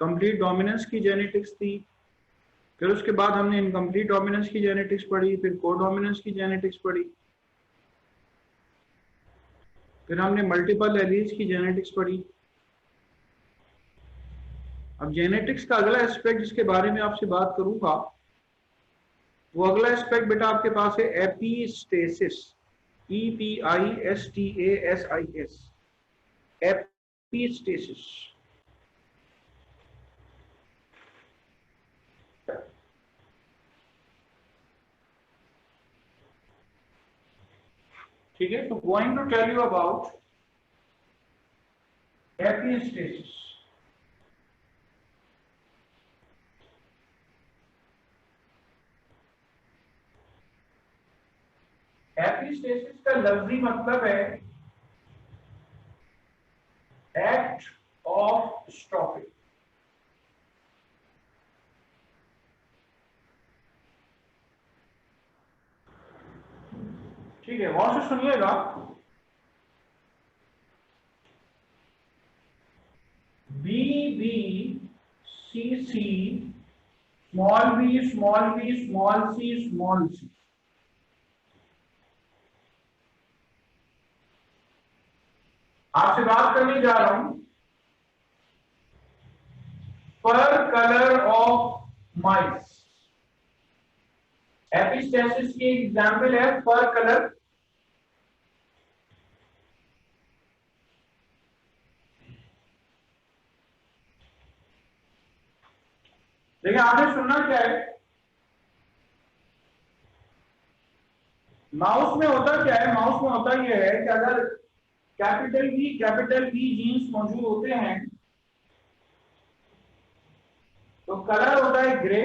Complete dominance की genetics थी, फिर उसके बाद हमने इनकम्प्लीट डोमिनेंस की जेनेटिक्स पढ़ी, फिर कोडोमिनेंस की जेनेटिक्स पढ़ी, फिर हमने मल्टीपल एलील्स की जेनेटिक्स पढ़ी। अब जेनेटिक्स का अगला एस्पेक्ट जिसके बारे में आपसे बात करूंगा, वो अगला एस्पेक्ट बेटा आपके पास है एपिस्टेसिस, EPISTASIS, एपिस्टेसिस। ठीक है, तो going to tell you about epistasis. Epistasis का लफ्जी मतलब है एक्ट ऑफ स्टॉपिंग। ठीक है, गौर से सुनिएगा। BBCC small b small b small c small c। आपसे बात करने जा रहा हूं पर कलर ऑफ माइस। एपिस्टेसिस की एग्जाम्पल है पर कलर। देखिए, आपने सुनना क्या है, माउस में होता क्या है, माउस में होता यह है कि अगर कैपिटल बी जीन्स मौजूद होते हैं तो कलर होता है ग्रे।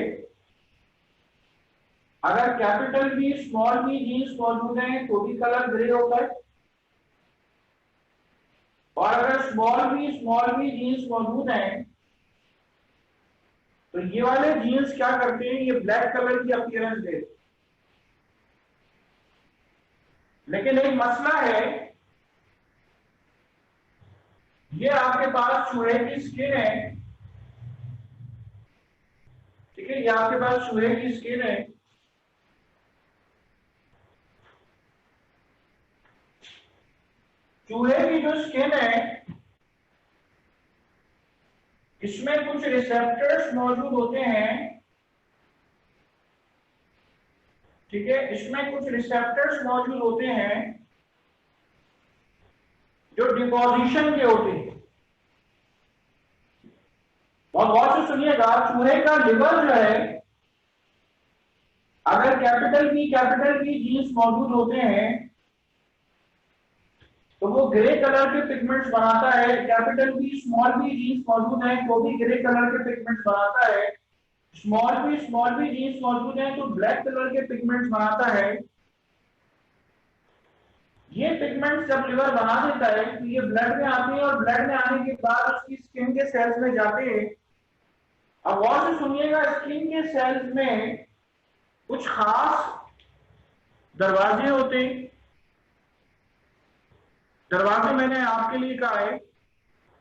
अगर capital B small B genes मौजूद हैं तो भी कलर ग्रे होता है। और अगर स्मॉल बी जीन्स मौजूद हैं तो ये वाले जीन्स क्या करते हैं, ये ब्लैक कलर की अपीयरेंस देते हैं। लेकिन एक मसला है, ये आपके पास चूहे की स्किन है। ठीक है, ये आपके पास चूहे की स्किन है। चूहे की जो स्किन है इसमें कुछ रिसेप्टर्स मौजूद होते हैं। ठीक है, इसमें कुछ रिसेप्टर्स मौजूद होते हैं जो डिपोजिशन के होते हैं। और गौर से सुनिएगा, चूहे का लिवर जो है, अगर कैपिटल बी जीन्स मौजूद होते हैं तो वो ग्रे कलर के पिगमेंट्स बनाता है। Capital B small B genes मौजूद है तो भी ग्रे कलर के पिगमेंट्स बनाता है। स्मॉल बी जीन्स मौजूद है तो ब्लैक कलर के पिगमेंट्स बनाता है। ये पिगमेंट्स जब लिवर बना देता है तो ये ब्लड में आते हैं और ब्लड में आने के बाद उसकी स्किन के सेल्स में जाते हैं। अब गौर से सुनिएगा, स्किन के सेल्स में कुछ खास दरवाजे होते हैं। दरवाजे मैंने आपके लिए कहा है,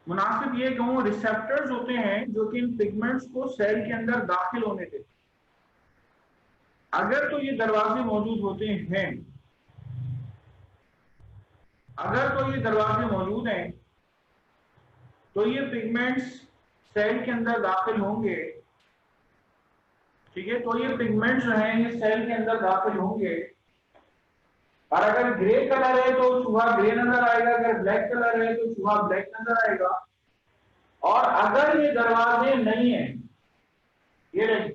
मुनासिब ये कहूं रिसेप्टर्स होते हैं जो कि इन पिगमेंट्स को सेल के अंदर दाखिल होने देते। अगर तो ये दरवाजे मौजूद होते हैं, अगर तो ये दरवाजे मौजूद हैं तो ये पिगमेंट्स सेल के अंदर दाखिल होंगे। ठीक है, तो ये पिगमेंट्स जो हैं ये सेल के अंदर दाखिल होंगे। और अगर ग्रे कलर है तो चूहा ग्रे नजर आएगा, अगर ब्लैक कलर है तो चूहा ब्लैक नजर आएगा। और अगर ये दरवाजे नहीं है, ये नहीं,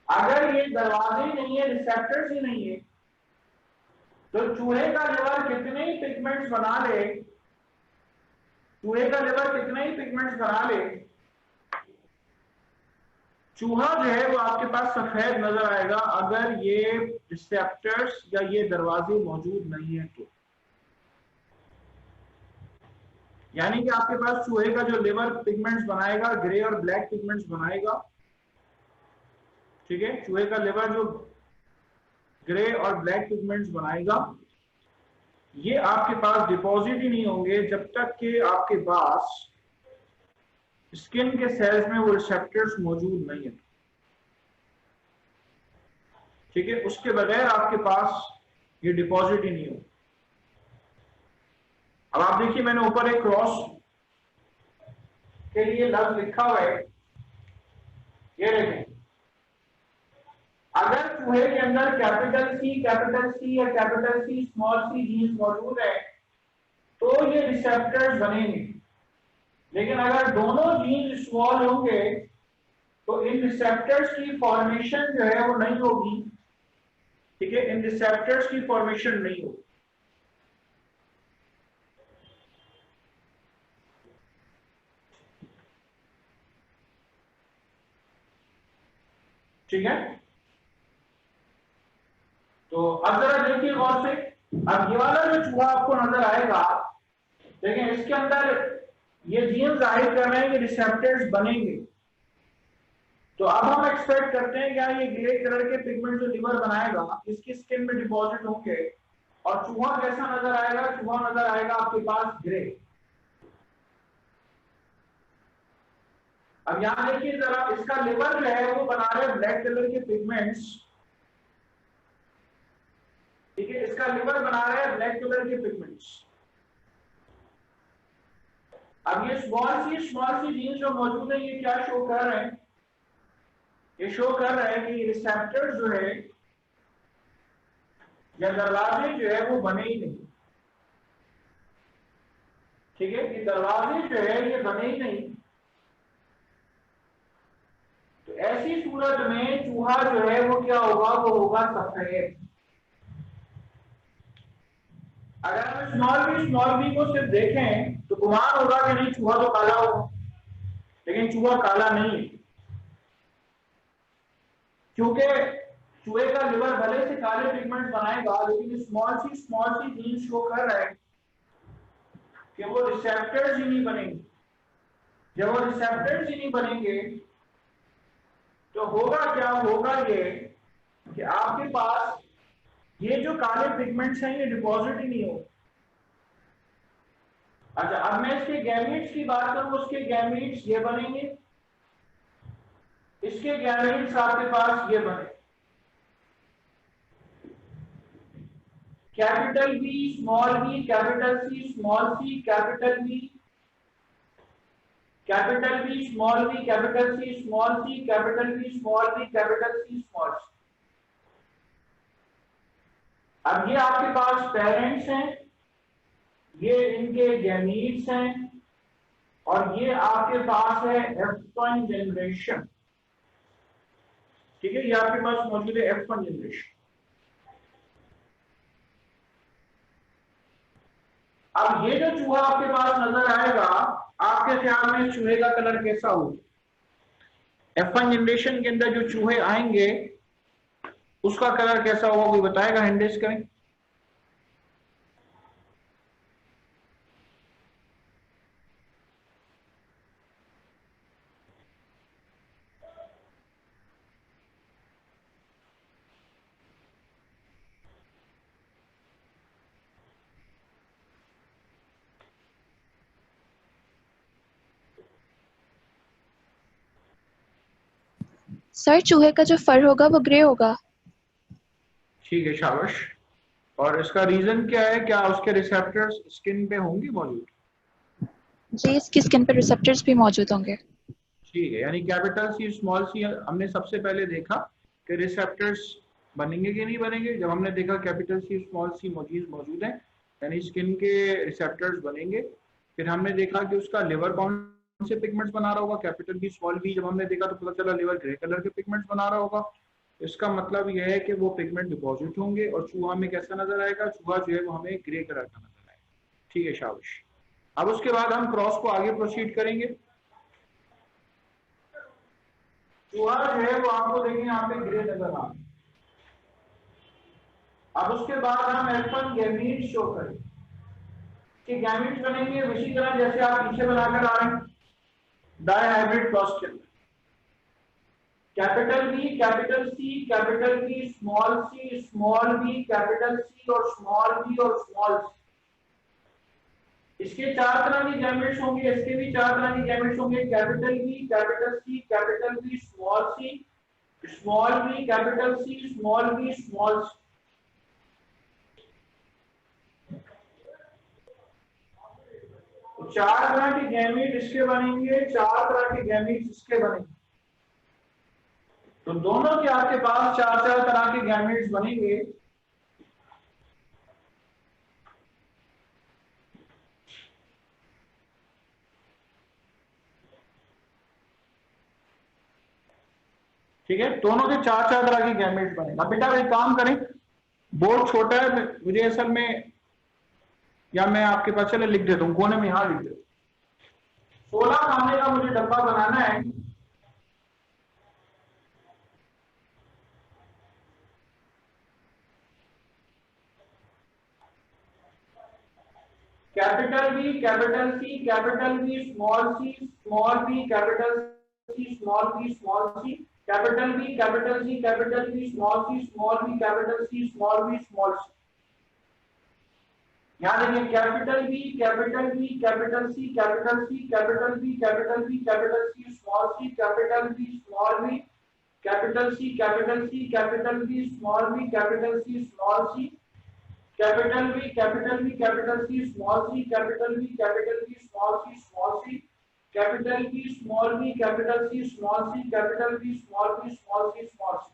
अगर ये दरवाजे नहीं है, रिसेप्टर्स ही नहीं है, तो चूहे का लिवर कितने ही पिगमेंट्स बना ले, चूहे का लिवर कितने ही पिगमेंट्स बना ले, चूहा जो है वो आपके पास सफेद नजर आएगा अगर ये रिसेप्टर्स या ये दरवाजे मौजूद नहीं है तो। यानी कि आपके पास चूहे का जो लिवर पिगमेंट्स बनाएगा ग्रे और ब्लैक पिगमेंट्स बनाएगा। ठीक है, चूहे का लिवर जो ग्रे और ब्लैक पिगमेंट्स बनाएगा, ये आपके पास डिपॉजिट ही नहीं होंगे जब तक कि आपके पास स्किन के सेल्स में वो रिसेप्टर्स मौजूद नहीं है, ठीक है, उसके बगैर आपके पास ये डिपॉजिट ही नहीं हो। अब आप देखिए मैंने ऊपर एक क्रॉस के लिए लफ्ज लिखा हुआ है, ये देखें, अगर चूहे के अंदर कैपिटल सी या कैपिटल सी स्मॉल सी जीन्स मौजूद है तो ये रिसेप्टर्स बनेंगे, लेकिन अगर दोनों जीन्स स्मॉल होंगे तो इन रिसेप्टर्स की फॉर्मेशन जो है वो नहीं होगी, ठीक है, इन रिसेप्टर्स की फॉर्मेशन नहीं होगी। ठीक है, तो अब जरा देखिए गौर से, अब ये वाला जो चूहा आपको नजर आएगा, देखें इसके अंदर ये जीन जाहिर कर रहे हैं कि रिसेप्टर्स बनेंगे, तो अब हम एक्सपेक्ट करते हैं क्या ये ग्रे कलर के पिगमेंट जो लिवर बनाएगा इसकी स्किन में डिपॉजिट होंगे और चूहा कैसा नजर आएगा, चूहा नजर आएगा आपके पास ग्रे। अब यहां देखिए जरा, इसका लिवर जो है वो बना रहे ब्लैक कलर के पिगमेंट्स, ठीक है, इसका लिवर बना रहे हैं ब्लैक कलर के पिगमेंट्स। अब ये स्मॉल सी जीन्स जो मौजूद है ये क्या शो कर रहे हैं, ये शो कर रहा है कि रिसेप्टर्स जो है या दरवाजे जो है वो बने ही नहीं, ठीक है, ये दरवाजे जो है ये बने ही नहीं। तो ऐसी सूरत में चूहा जो है वो क्या होगा, वो होगा सफेद। अगर हम स्मॉल बी को सिर्फ देखें तो गुमान होगा कि नहीं चूहा तो काला होगा, लेकिन चूहा काला नहीं है, क्योंकि चूहे का लिवर भले से काले पिगमेंट्स बनाएगा लेकिन स्मॉल सी जीन्स शो कर रहा है कि वो रिसेप्टर्स ही नहीं बनेंगे। जब वो रिसेप्टर्स ही नहीं बनेंगे तो होगा क्या, होगा ये कि आपके पास ये जो काले पिगमेंट्स हैं ये डिपॉजिट ही नहीं हो। अच्छा, अब मैं इसके गैमेट्स की बात करूं, उसके गैमेट्स ये बनेंगे, इसके गैमेट्स आपके पास ये बने, capital B small B capital C small C capital B small B capital C small C capital B small B capital C small C. अब ये आपके पास पेरेंट्स हैं, ये इनके गैमीट्स हैं और ये आपके पास है F1 जनरेशन, ठीक है, ये आपके पास मौजूद है F1 जनरेशन। अब ये जो चूहा आपके पास नजर आएगा, आपके ख्याल में चूहे का कलर कैसा होगा? F1 जनरेशन के अंदर जो चूहे आएंगे उसका कलर कैसा होगा, कोई बताएगा? हैंड रेज करें। सर चूहे का जो फर होगा वो ग्रे होगा। ठीक है, शाबाश। और इसका रीजन क्या है, क्या उसके रिसेप्टर्स स्किन पे होंगे मौजूद? जी, इसकी स्किन पर रिसेप्टर्स भी मौजूद होंगे। ठीक है, यानी कैपिटल सी स्मॉल सी हमने सबसे पहले देखा कि रिसेप्टर्स बनेंगे कि नहीं बनेंगे। जब हमने देखा कैपिटल सी स्मॉल सी मौजूद है यानी स्किन के रिसेप्टर्स बनेंगे। फिर हमने देखा कि उसका लिवर कौन से पिगमेंट्स बना रहा होगा, कैपिटल बी स्मॉल बी। जब हमने देखा तो पता चला लिवर ग्रे कलर के पिगमेंट्स बना रहा होगा। इसका मतलब यह है कि वो पिगमेंट डिपॉजिट होंगे और चूहा में कैसा नजर आएगा, चूहा जो है वो हमें ग्रे कलर का नजर आएगा। ठीक है, शाबाश। अब उसके बाद हम क्रॉस को आगे प्रोसीड करेंगे। चूहा जो है वो आपको देखिए यहाँ पे ग्रे नजर आ रहा है। अब उसके बाद हम F1 गैमीट शो करें कि गैमीट्स बनेंगे इसी तरह जैसे आप पीछे बनाकर आ रहे हैं डाई हाइब्रिड क्रॉस के अंदर। Capital B capital C capital B small B capital C और स्मॉल बी और स्मॉल सी, इसके 4 तरह के गैमेट्स होंगे, इसके भी 4 तरह के गैमेट्स होंगे, capital B, capital C, capital B, small C, small B, capital C, small B, small C. तो 4 तरह के गैमेट इसके बनेंगे, 4 तरह के गैमेट इसके बनेंगे। तो दोनों के आपके पास 4-4 तरह के गैमेट्स बनेंगे। ठीक है, दोनों के 4-4 तरह के गैमेट्स बनेंगे। अब बेटा एक काम करें, बोर्ड छोटा है, मुझे असल में, या मैं आपके पास चले लिख देता हूँ, कोने में यहां लिख देता हूँ। 16 खाने का मुझे डब्बा बनाना है। Capital B, capital C, capital B, small C, small B, capital C, small B, small C, capital B, capital C, capital B, small C, small B, capital C, small B, small C. यहां देखिए, capital B, capital B, capital C, capital C, capital B, capital B, capital C, small C, capital B, small B, capital C, capital C, capital B, small B, capital C, small C, capital B, capital B, capital C, small C, capital B, capital B, small C, small C, capital B, small B, capital C, small C, capital B, small B, small C, small C,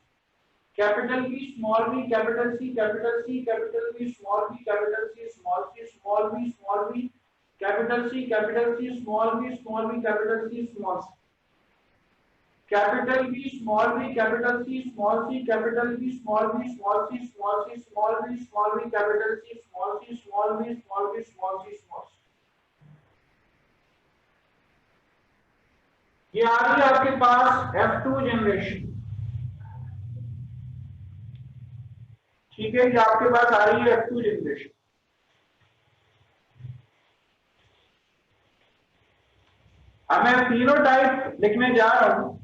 capital B, small B, capital C, capital C, capital B, small B, capital C, small C, small B, small B, capital C, capital C, small B, small B, capital C, small C, capital B, small B, capital C, small C, capital B, small B, small C, small C, small B, small B, capital C, small C, small B, small B, small C, small C. ये आ रही है आपके पास F2 generation. ठीक है, ये आपके पास आ रही है F2 जनरेशन। अब मैं फिनोटाइप लिखने जा रहा हूं।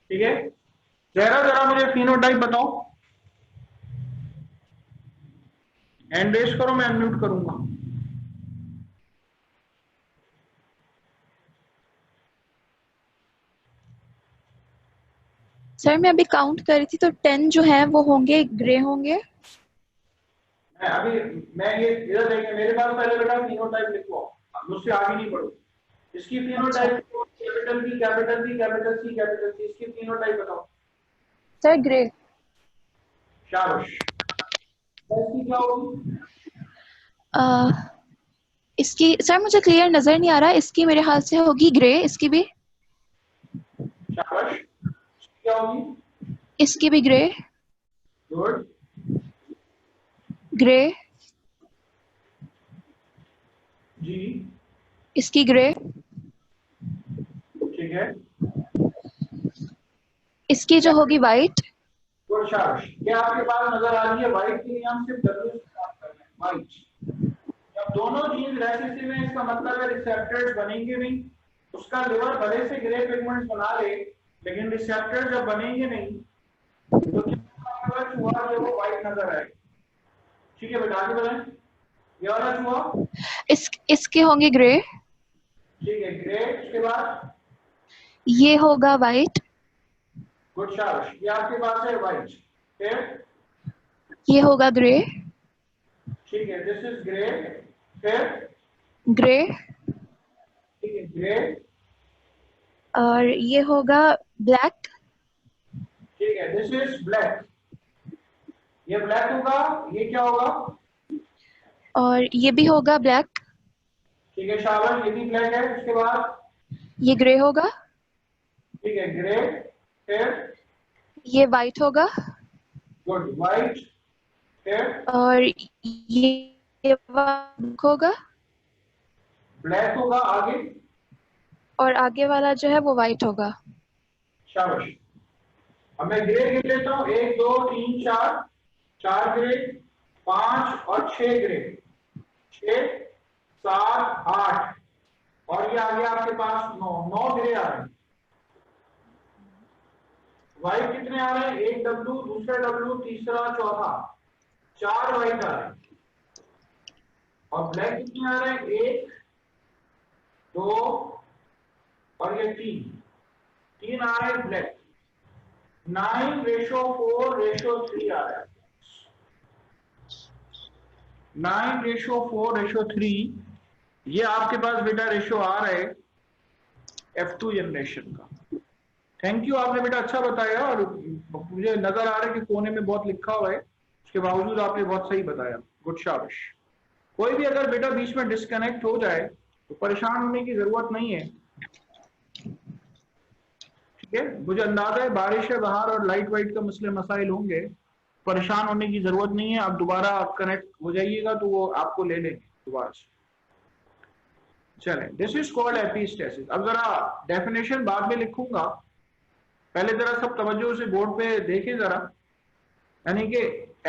ठीक है, जरा जरा मुझे फिनोटाइप बताओ। हैंड रेस करो, मैं अनम्यूट करूंगा। सर मैं अभी काउंट कर रही थी तो 10 जो है वो होंगे ग्रे होंगे। मैं ये इधर देखिए, मेरे पास पहले बेटा फिनोटाइप लिखो, मुझसे आगे नहीं बढ़ो। इसकी अच्छा phenotype capital B, capital B, capital C, capital C, इसकी फिनोटाइप बताओ। Sir grey. शाबाश। इसकी क्या होगी? इसकी सर मुझे क्लियर नजर नहीं आ रहा, इसकी मेरे हाल से होगी ग्रे, इसकी भी। शाबाश। इसकी क्या होगी? इसकी भी ग्रे। गुड। ग्रे। जी। इसकी ग्रे। ठीक है। इसकी जो होगी वाइट। गुड, शाबाश। क्या आपके पास नजर आ रही है? व्हाइट के लिए हम सिर्फ डब्ल्यू से काम कर रहे हैं, व्हाइट। जब दोनों जीन्स रेसिसिव में, इसका मतलब है रिसेप्टर्स बनेंगे नहीं। उसका लिवर भले से ग्रे पिगमेंट्स बना ले, लेकिन रिसेप्टर जब बनेंगे नहीं तो क्या चूहा जो वो व्हाइट नजर आएगा। ठीक है बेटा, आगे बढ़ें। ये वाला चूहा इसके होंगे ग्रे। ठीक है, ग्रे। उसके बाद ये होगा वाइट। गुड, शाबाश। ये आपके पास है व्हाइट। फिर ये होगा ग्रे। ठीक है, दिस इज ग्रे। फिर ग्रे। ठीक है, ग्रे। और ये होगा ब्लैक। ठीक है, दिस इज ब्लैक। ये ब्लैक होगा। ये क्या होगा? और ये भी होगा ब्लैक। ठीक है, शाबाश। ये भी ब्लैक है। उसके बाद ये ग्रे होगा। ठीक है, ग्रे। फिर ये वाइट होगा। Good, white. फिर और ये ब्लैक होगा। ब्लैक होगा। आगे और आगे वाला जो है वो वाइट होगा। शाबाश। अब मैं ग्रे गिन लेता हूँ, 1 2 3 4, 4 ग्रे, 5 और 6 ग्रे, 6 7 8, और ये आ गया आपके पास 9 ग्रे आ रहे हैं। व्हाइट कितने आ रहे हैं? 1 डब्ल्यू, दूसरा डब्ल्यू, तीसरा, चौथा, 4 व्हाइट आ रहे हैं। और ब्लैक कितने आ रहे हैं, 1 2 और ये 3 आ रहे हैं ब्लैक। 9:4:3 आ रहा है। 9:4:3 ये आपके पास बेटा रेशो आ रहा है F2 जनरेशन का। थैंक यू, आपने बेटा अच्छा बताया, और मुझे नजर आ रहा है कि कोने में बहुत लिखा हुआ है, उसके बावजूद आपने बहुत सही बताया, गुड शाबाश। कोई भी अगर बेटा बीच में डिस्कनेक्ट हो जाए तो परेशान होने की जरूरत नहीं है, ठीक है। मुझे अंदाजा है बारिश है बाहर और लाइट वाइट का मसले मसाइल होंगे, परेशान होने की जरूरत नहीं है। आप दोबारा कनेक्ट हो जाइएगा तो वो आपको ले लेंगे दोबारा से। चलें, दिस इज कॉल्ड एपिस्टेसिस। अब जरा डेफिनेशन बाद में लिखूंगा, पहले जरा सब तवज्जो से बोर्ड पे देखें जरा। यानी कि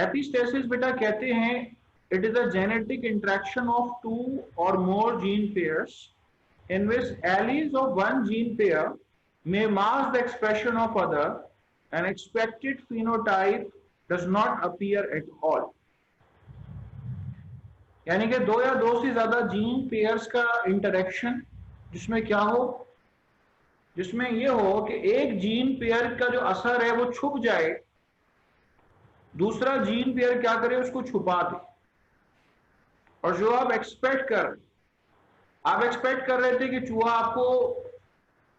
एपिस्टेसिस बेटा कहते हैं it is a genetic interaction of 2 or more gene pairs in which alleles of one gene pair may mask the expression of other and expected phenotype does not appear at all। यानी कि दो या दो से ज्यादा gene pairs का interaction, जिसमें क्या हो, जिसमें ये हो कि एक जीन पेयर का जो असर है वो छुप जाए, दूसरा जीन पेयर क्या करे, उसको छुपा दे। और जो आप एक्सपेक्ट कर रहे थे कि चूहा आपको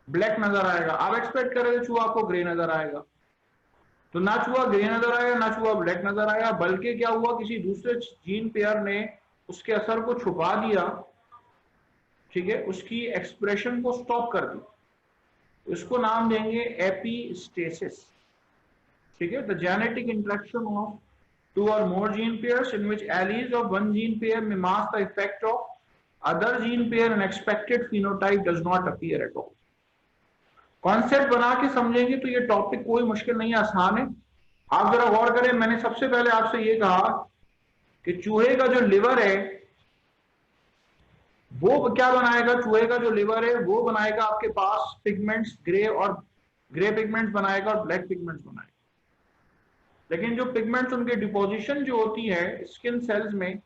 ब्लैक नजर आएगा, आप एक्सपेक्ट कर रहे थे चूहा आपको ग्रे नजर आएगा, तो ना चूहा ग्रे नजर आया ना चूहा ब्लैक नजर आया, बल्कि क्या हुआ, किसी दूसरे जीन पेयर ने उसके असर को छुपा दिया, ठीक है, उसकी एक्सप्रेशन को स्टॉप कर दी। इसको नाम देंगे एपिस्टेसिस, ठीक है। The genetic interaction of 2 or more gene pairs in which alleles of one gene pair may mask the effect of other gene pair and expected phenotype does not appear at all। Concept बना के समझेंगे तो ये topic कोई मुश्किल नहीं है, आसान है। आप जरा गौर करें, मैंने सबसे पहले आपसे ये कहा कि चूहे का जो लिवर है वो क्या बनाएगा, चूहे का जो लिवर है वो बनाएगा आपके पास पिगमेंट्स, ग्रे पिगमेंट्स बनाएगा और ब्लैक पिगमेंट्स बनाएगा। लेकिन जो पिगमेंट्स उनके डिपोजिशन जो होती है स्किन सेल्स में,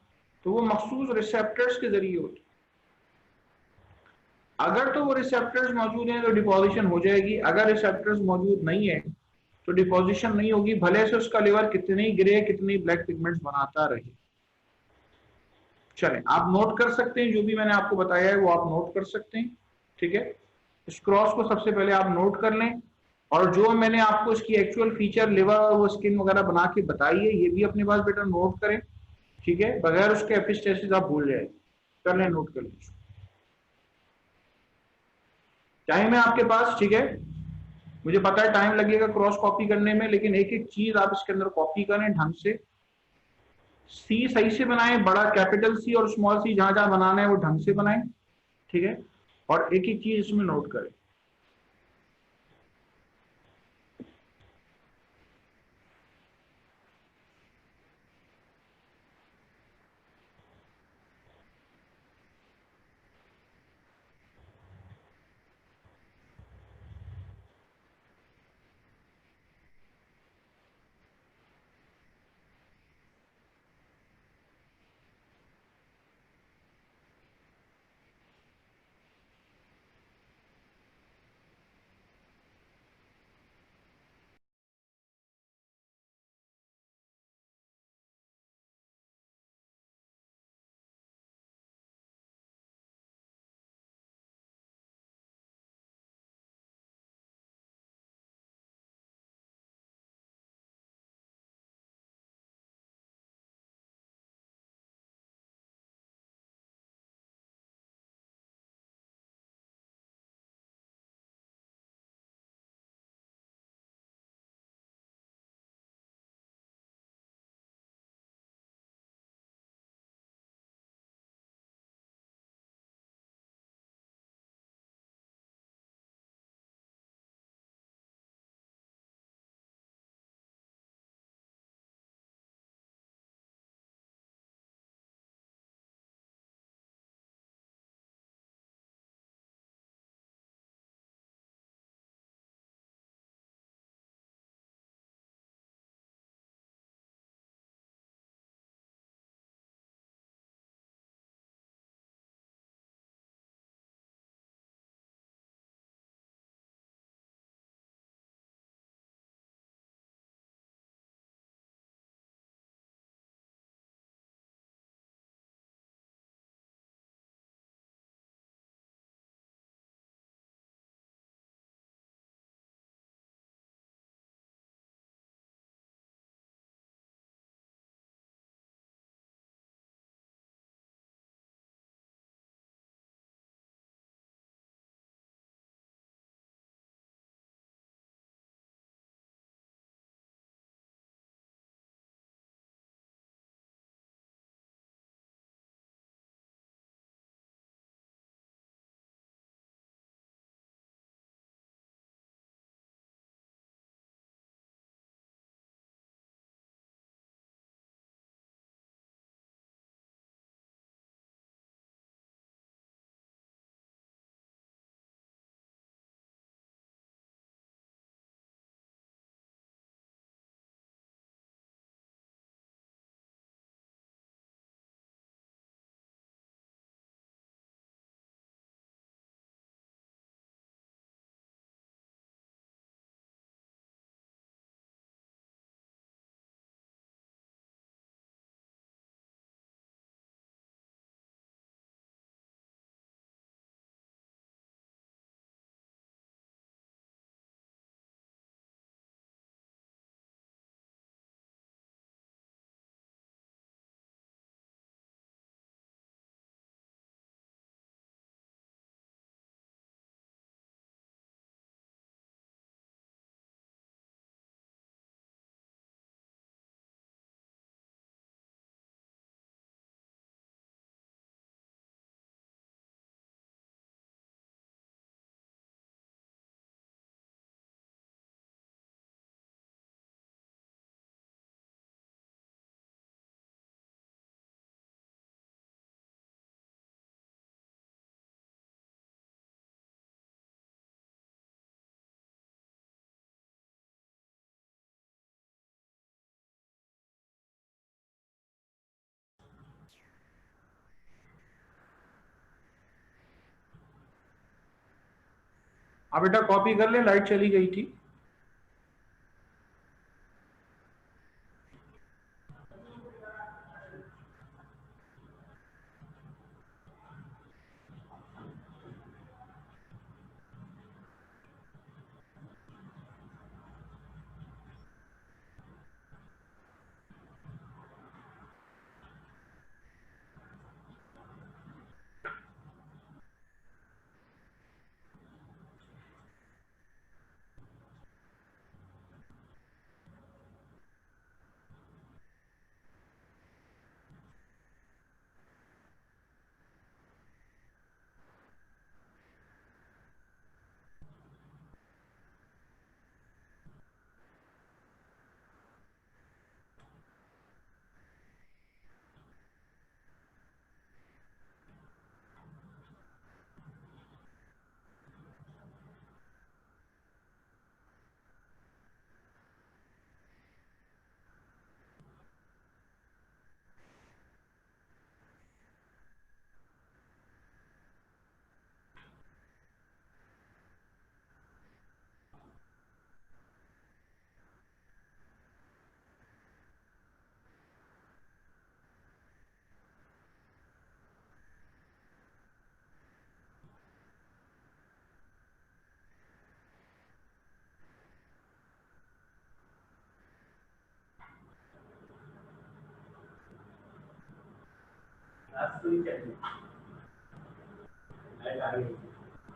तो वो मखसूस रिसेप्टर्स के जरिए होती है। अगर तो वो रिसेप्टर्स मौजूद हैं तो डिपोजिशन हो जाएगी, अगर रिसेप्टर्स मौजूद नहीं है तो डिपोजिशन नहीं होगी, भले से उसका लिवर कितनी ग्रे कितनी ब्लैक पिगमेंट्स बनाता रहे। चलें, आप नोट कर सकते हैं, जो भी मैंने आपको बताया है वो आप नोट कर सकते हैं, ठीक है। इस क्रॉस को सबसे पहले आप नोट कर लें, और जो मैंने आपको इसकी एक्चुअल फीचर लिवर और वो स्किन वगैरह बना के बताई है ये भी अपने पास बेटा नोट करें, ठीक है। बगैर उसके एपिस्टेसिस आप भूल जाए, कर लें, नोट कर लें। टाइम है आपके पास, ठीक है। मुझे पता है टाइम लगेगा क्रॉस कॉपी करने में, लेकिन एक एक चीज आप इसके अंदर कॉपी करें ढंग से। सी सही से बनाएं, बड़ा कैपिटल सी और स्मॉल सी जहां जहां बनाना है वो ढंग से बनाएं, ठीक है। और एक एक चीज इसमें नोट करें। आप बेटा कॉपी कर ले, लाइट चली गई थी।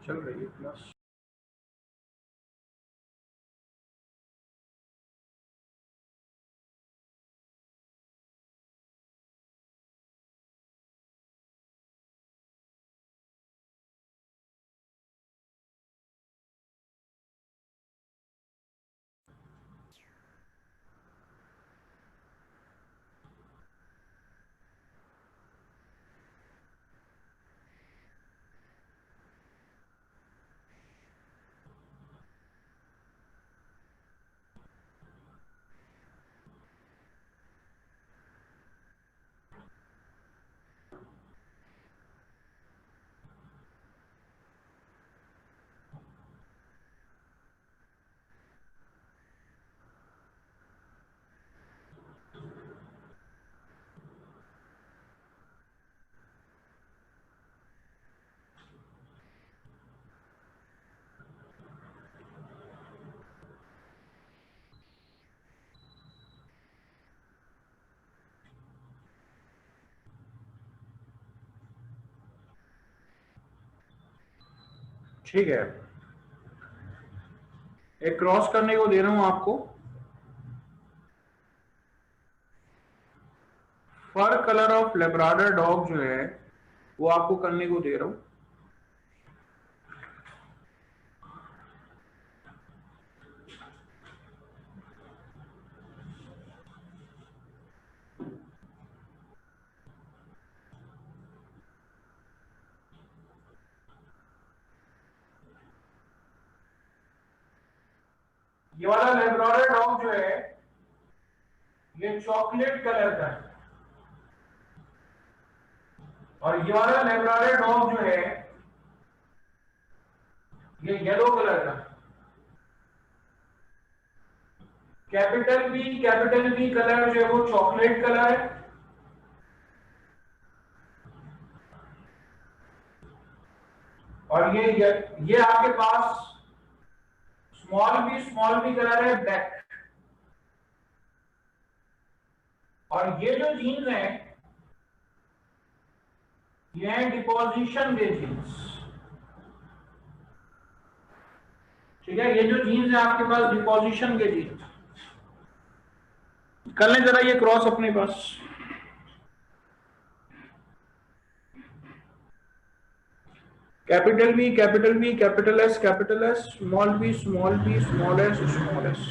चल रही है क्लास। ठीक है, एक क्रॉस करने को दे रहा हूं आपको। फर कलर ऑफ लेब्राडोर डॉग जो है वो आपको करने को दे रहा हूं। ये वाला लेब्राडोर डॉग जो है ये चॉकलेट कलर का है, और ये वाला लेब्राडोर डॉग जो है ये येलो कलर का। कैपिटल बी कलर जो है वो चॉकलेट कलर है, और ये आपके पास स्मॉल बी कलर है ब्लैक। और ये जो जीन्स हैं ये है डिपोजिशन के जीन्स। ठीक है, ये जो जीन्स है आपके पास डिपोजिशन के जीन्स। कर लें जरा ये क्रॉस अपने पास। Capital B capital S small B small S.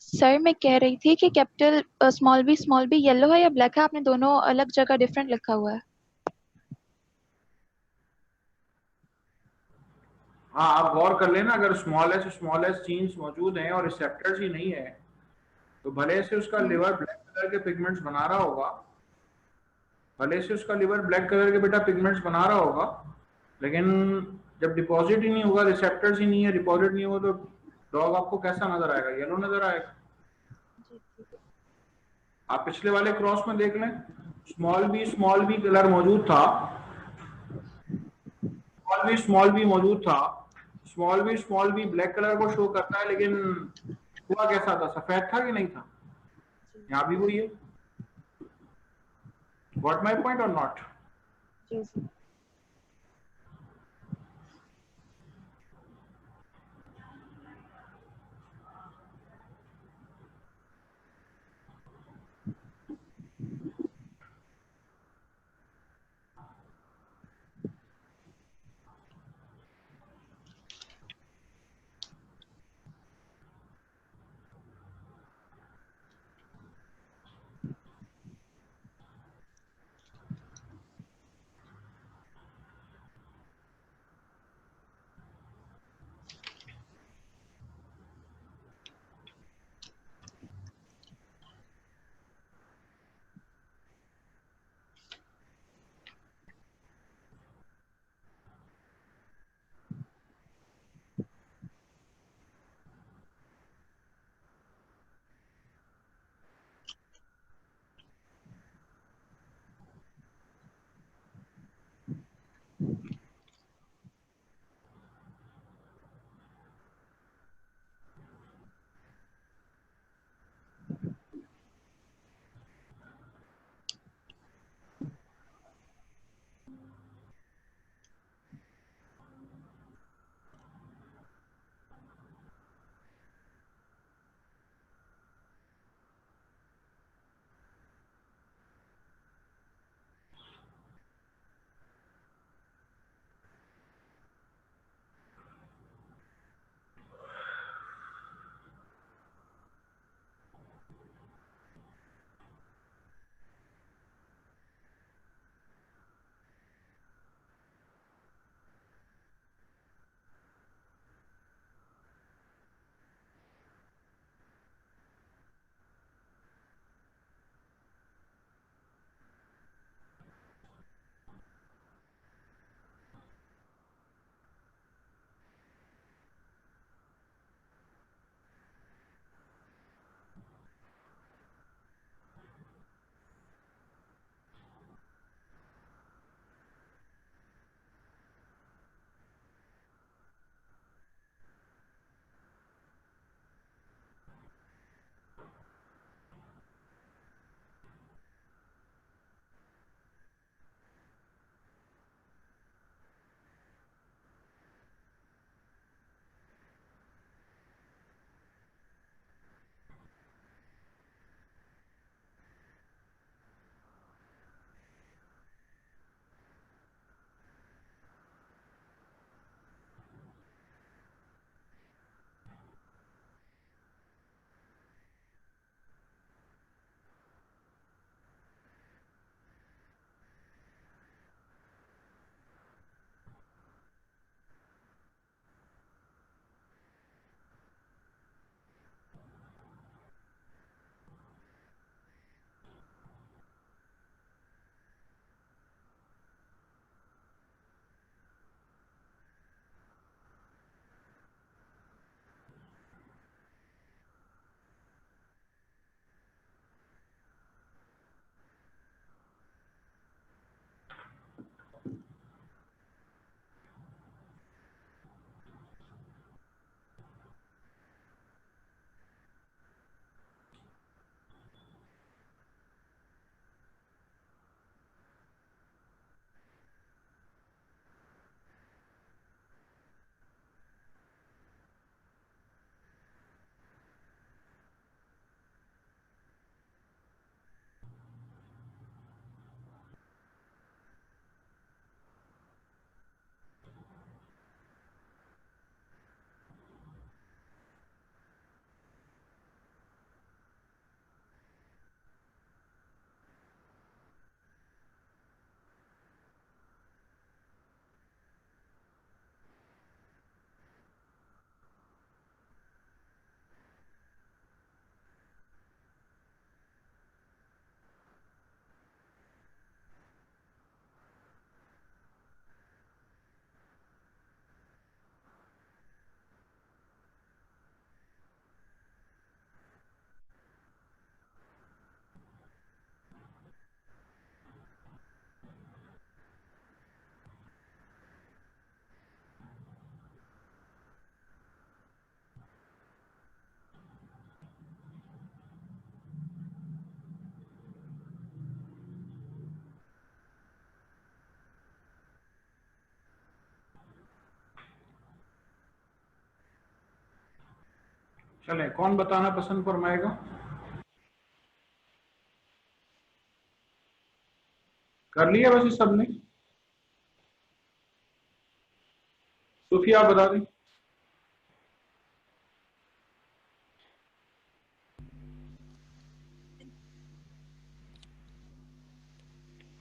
Sir मैं कह रही थी कि कैपिटल स्मॉल बी येलो है या ब्लैक है, आपने दोनों अलग जगह डिफरेंट लिखा हुआ है। हाँ, आप गौर कर लेना, अगर स्मॉलेस्ट जीन्स मौजूद हैं और रिसेप्टर्स ही नहीं है, तो भले से उसका लिवर ब्लैक कलर के पिगमेंट्स बना रहा होगा, भले से उसका लिवर ब्लैक कलर के बेटा पिगमेंट्स बना रहा होगा, लेकिन जब डिपॉजिट ही नहीं होगा, रिसेप्टर्स ही नहीं है, डिपॉजिट नहीं होगा, तो डॉग आपको कैसा नजर आएगा? येलो नजर आएगा। आप पिछले वाले क्रॉस में देख लें, स्मॉल बी कलर मौजूद था, स्मॉल बी मौजूद था, स्मॉल बी ब्लैक कलर को शो करता है, लेकिन हुआ कैसा था? सफेद था कि नहीं था? यहाँ भी वही है। गॉट माई पॉइंट और नॉट? जी जी। चलें, कौन बताना पसंद फरमाएगा? कर लिया वैसे सबने? सूफिया आप बता दें।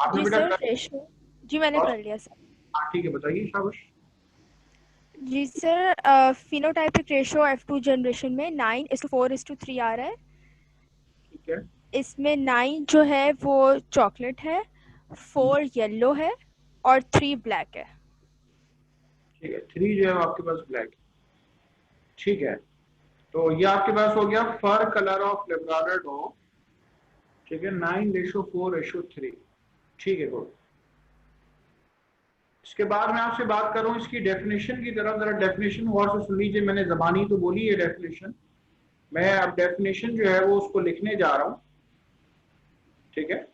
आपने जी बेटा सर, कर? रेशो जी मैंने कर लिया सर। हाँ ठीक है, बताइए, शाबाश। जी sir, phenotypic ratio F2 generation में 9:4:3 आ रहा है। ठीक है, इसमें 9 जो है वो चॉकलेट है, 4 येलो है और 3 ब्लैक है। ठीक है, 3 जो है वो आपके पास ब्लैक है। ठीक है, तो ये आपके पास हो गया फर कलर ऑफ लेब्राडोर डॉग। ठीक है, 9:4:3। ठीक है, गुड। इसके बाद मैं आपसे बात करूं इसकी डेफिनेशन की तरफ। जरा डेफिनेशन गौर से सुन लीजिए, मैंने जबानी तो बोली है डेफिनेशन, मैं अब डेफिनेशन जो है वो उसको लिखने जा रहा हूं। ठीक है,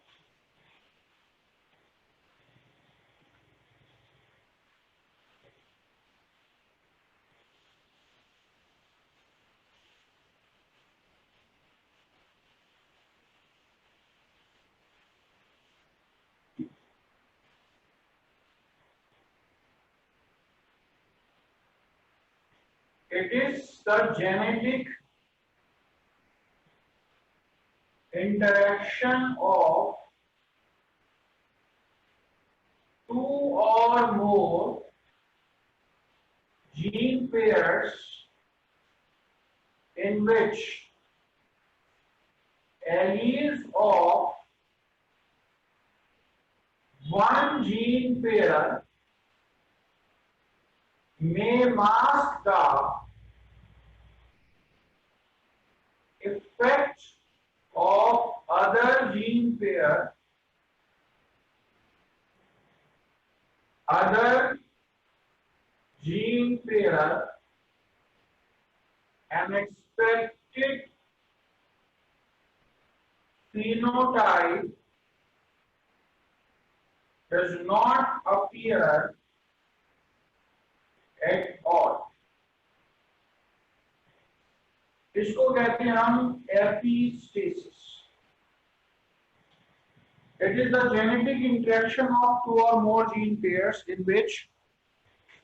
it is the genetic interaction of two or more gene pairs in which alleles of one gene pair may mask the effect of other gene pair and expected phenotype does not appear at all. इसको कहते हैं हम epistasis. It is the genetic interaction of two or more gene pairs in which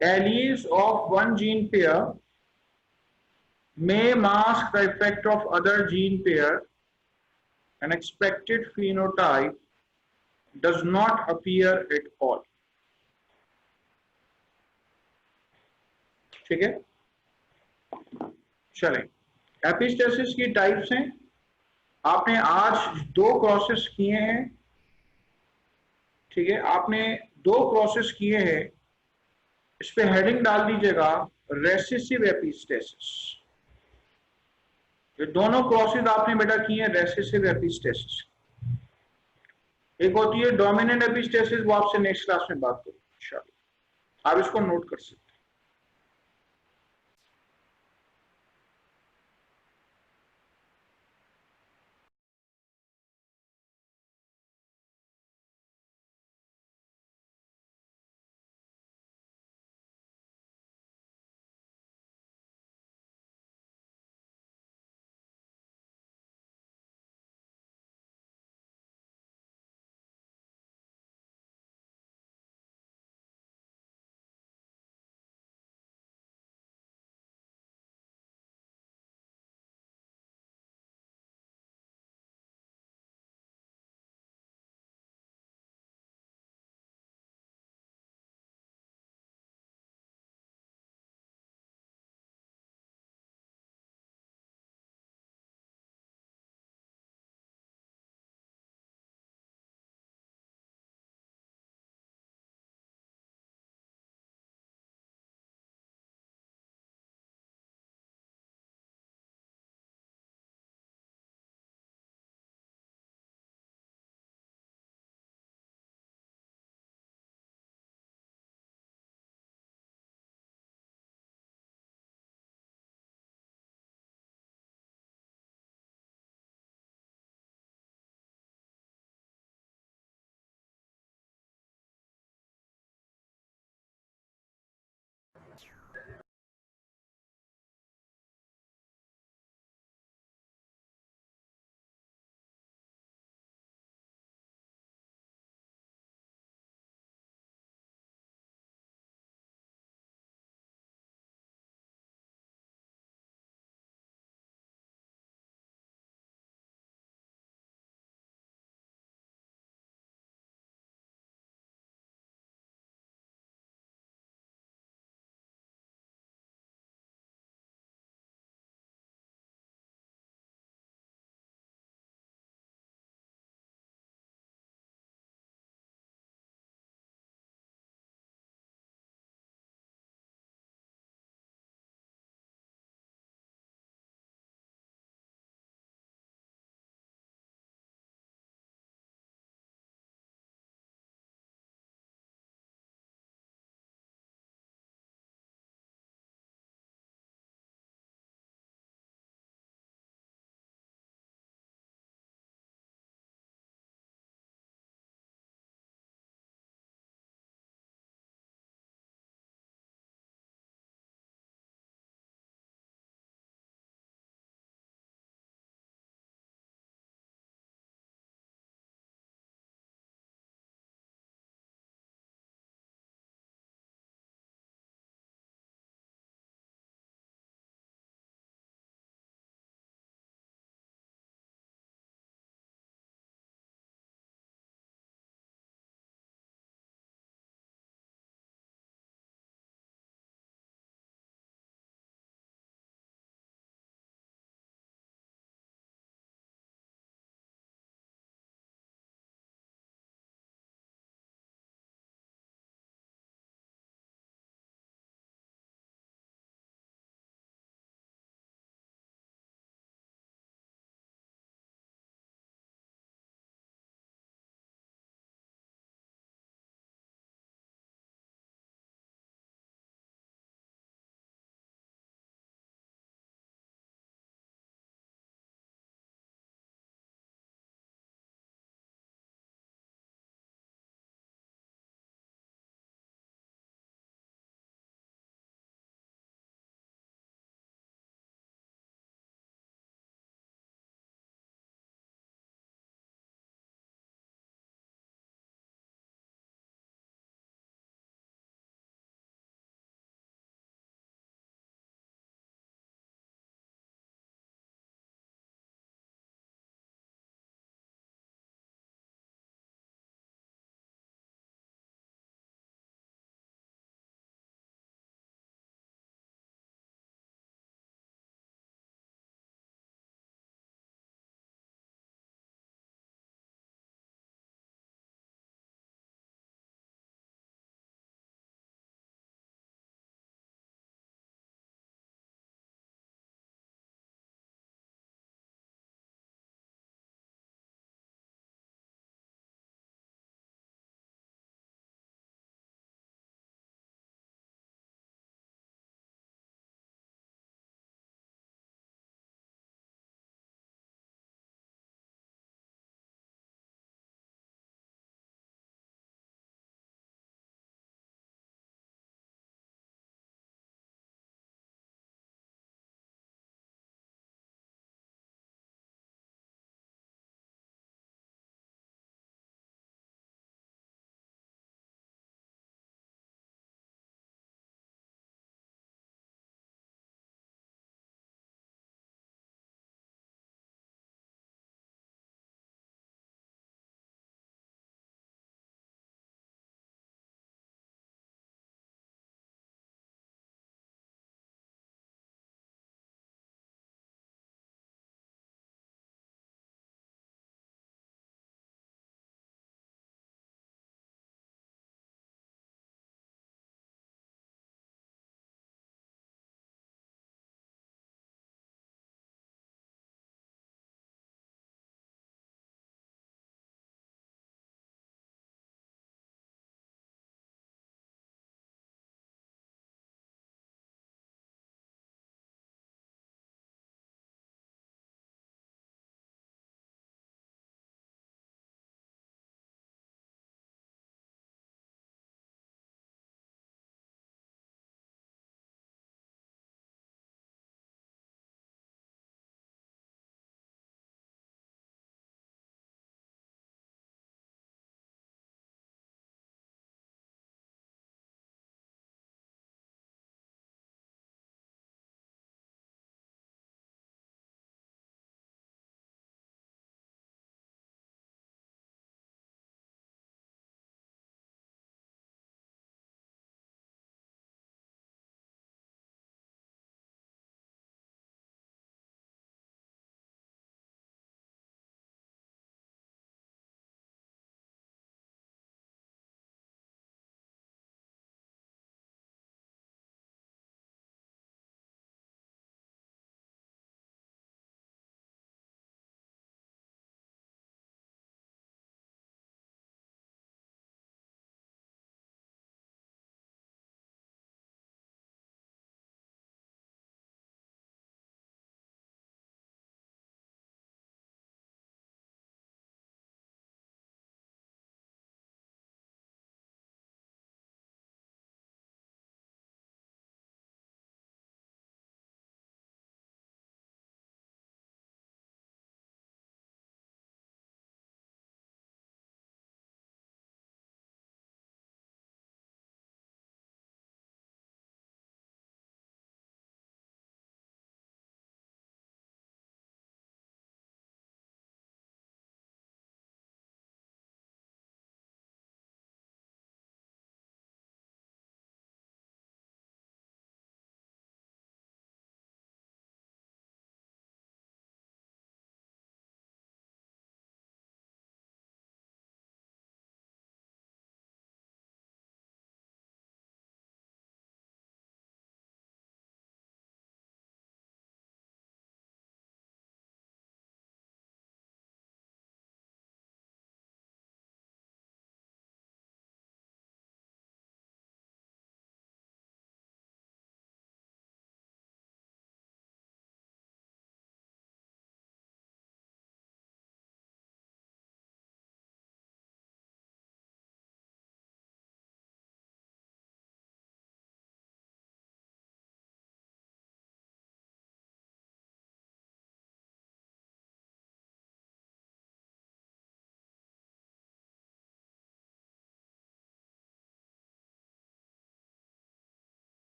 alleles of one gene pair may mask the effect of other gene pair. An expected phenotype does not appear at all. ठीक है, चलें। Epistasis की types हैं। आपने आज 2 crosses किए हैं। ठीक है, आपने 2 क्रॉसेस किए हैं, इस पे हेडिंग डाल दीजिएगा रेसेसिव एपिस्टेसिस। ये दोनों क्रॉसेस आपने बेटा किए हैं रेसेसिव एपिस्टेसिस। एक होती है डोमिनेंट एपिस्टेसिस, वो आपसे नेक्स्ट क्लास में बात करूंगा इंशाल्लाह, आप इसको नोट कर सकते हैं।